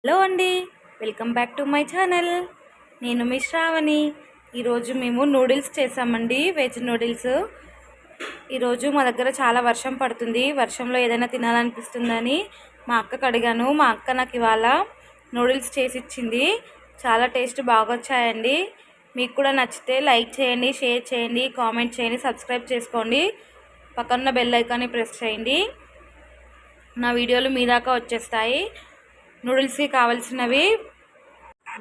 Hello అండి, welcome back to my channel. నేను మీ శ్రావణి. ఈరోజు మేము నూడిల్స్ చేసామండి, వెజ్ నూడిల్స్. ఈరోజు మా దగ్గర చాలా వర్షం పడుతుంది. వర్షంలో ఏదైనా తినాలనిపిస్తుందని మా అక్కకు అడిగాను. మా అక్క నాకు ఇవాళ నూడిల్స్ చేసి ఇచ్చింది. చాలా టేస్ట్ బాగా వచ్చాయండి. మీకు కూడా నచ్చితే లైక్ చేయండి, షేర్ చేయండి, కామెంట్ చేయండి, సబ్స్క్రైబ్ చేసుకోండి. పక్కన బెల్ ఐకాన్ని ప్రెస్ చేయండి. నా వీడియోలు మీ దాకా వచ్చేస్తాయి. నూడిల్స్కి కావాల్సినవి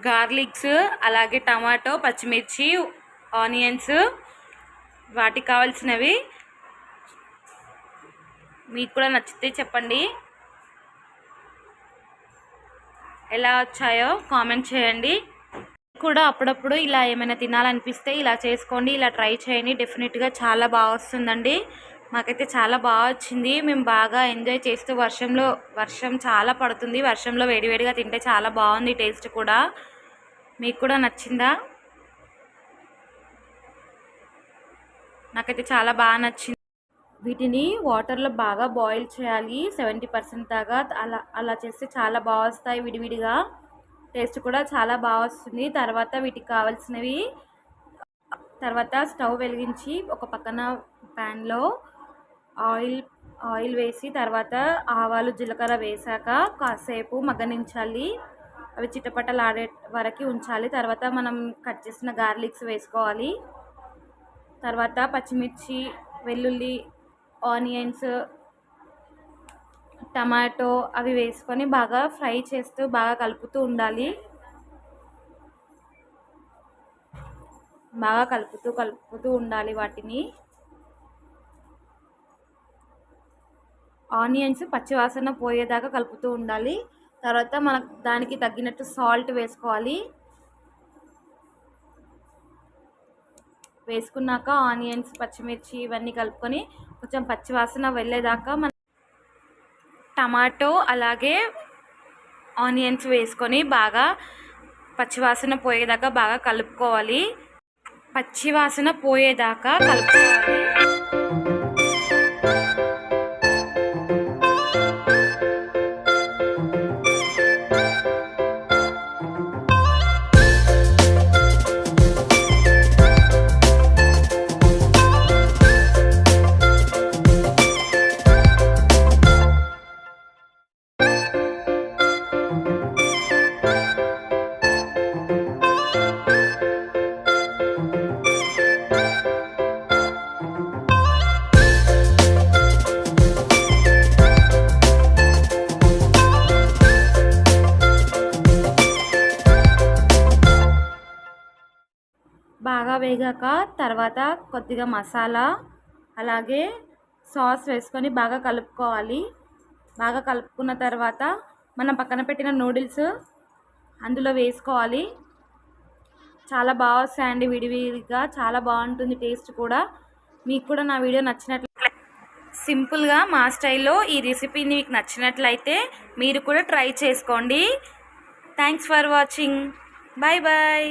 గార్లిక్స్, అలాగే టమాటో, పచ్చిమిర్చి, ఆనియన్స్, వాటికి కావాల్సినవి. మీకు కూడా నచ్చితే చెప్పండి, ఎలా వచ్చాయో కామెంట్ చేయండి. కూడా అప్పుడప్పుడు ఇలా ఏమైనా తినాలనిపిస్తే ఇలా చేసుకోండి, ఇలా ట్రై చేయండి. డెఫినెట్గా చాలా బాగా వస్తుందండి. మాకైతే చాలా బాగా వచ్చింది. మేము బాగా ఎంజాయ్ చేస్తూ వర్షం చాలా పడుతుంది. వర్షంలో వేడివేడిగా తింటే చాలా బాగుంది టేస్ట్ కూడా. మీకు కూడా నచ్చిందా? నాకైతే చాలా బాగా నచ్చింది. వీటిని వాటర్లో బాగా బాయిల్ చేయాలి, 70% దాకా. అలా చేస్తే చాలా బాగా వస్తాయి విడివిడిగా. టేస్ట్ కూడా చాలా బాగా వస్తుంది. తర్వాత వీటికి కావాల్సినవి, తర్వాత స్టవ్ వెలిగించి ఒక పక్కన ప్యాన్లో ఆయిల్ వేసి, తర్వాత ఆవాలు, జీలకర్ర వేసాక కాసేపు మగ్గనించాలి. అవి చిటపటలాడే వరకు ఉంచాలి. తర్వాత మనం కట్ చేసిన గార్లిక్స్ వేసుకోవాలి. తర్వాత పచ్చిమిర్చి, వెల్లుల్లి, ఆనియన్స్, టమాటో అవి వేసుకొని బాగా ఫ్రై చేస్తూ బాగా కలుపుతూ ఉండాలి. బాగా కలుపుతూ ఉండాలి వాటిని. ఆనియన్స్ పచ్చివాసన పోయేదాకా కలుపుతూ ఉండాలి. తర్వాత మనకు దానికి తగ్గినట్టు సాల్ట్ వేసుకోవాలి. వేసుకున్నాక ఆనియన్స్, పచ్చిమిర్చి ఇవన్నీ కలుపుకొని కొంచెం పచ్చివాసన వెళ్ళేదాకా టమాటో అలాగే ఆనియన్స్ వేసుకొని బాగా పచ్చివాసన పోయేదాకా బాగా కలుపుకోవాలి. పచ్చివాసన పోయేదాకా కలుపుకోవాలి. బాగా వేగాక తర్వాత కొద్దిగా మసాలా అలాగే సాస్ వేసుకొని బాగా కలుపుకోవాలి. బాగా కలుపుకున్న తర్వాత మనం పక్కన పెట్టిన నూడిల్స్ అందులో వేసుకోవాలి. చాలా బాగా వస్తాయండి విడివిడిగా, చాలా బాగుంటుంది టేస్ట్ కూడా. మీకు కూడా నా వీడియో నచ్చినట్లయితే, సింపుల్గా మా స్టైల్లో ఈ రెసిపీని మీకు నచ్చినట్లయితే మీరు కూడా ట్రై చేసుకోండి. Thanks for watching. Bye bye.